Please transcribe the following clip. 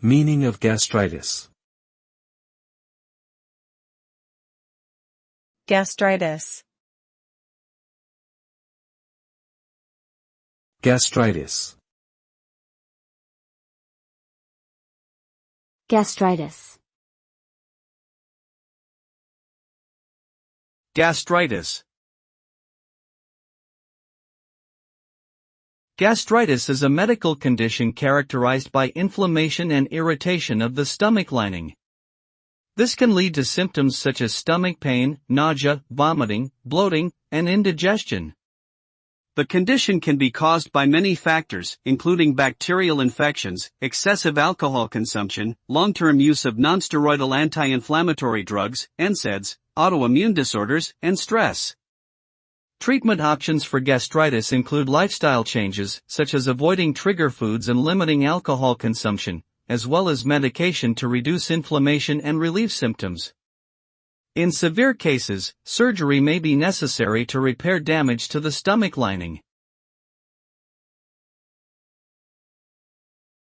Meaning of gastritis. Gastritis. Gastritis. Gastritis. Gastritis. Gastritis is a medical condition characterized by inflammation and irritation of the stomach lining. This can lead to symptoms such as stomach pain, nausea, vomiting, bloating, and indigestion. The condition can be caused by many factors, including bacterial infections, excessive alcohol consumption, long-term use of nonsteroidal anti-inflammatory drugs, NSAIDs, autoimmune disorders, and stress. Treatment options for gastritis include lifestyle changes, such as avoiding trigger foods and limiting alcohol consumption, as well as medication to reduce inflammation and relieve symptoms. In severe cases, surgery may be necessary to repair damage to the stomach lining.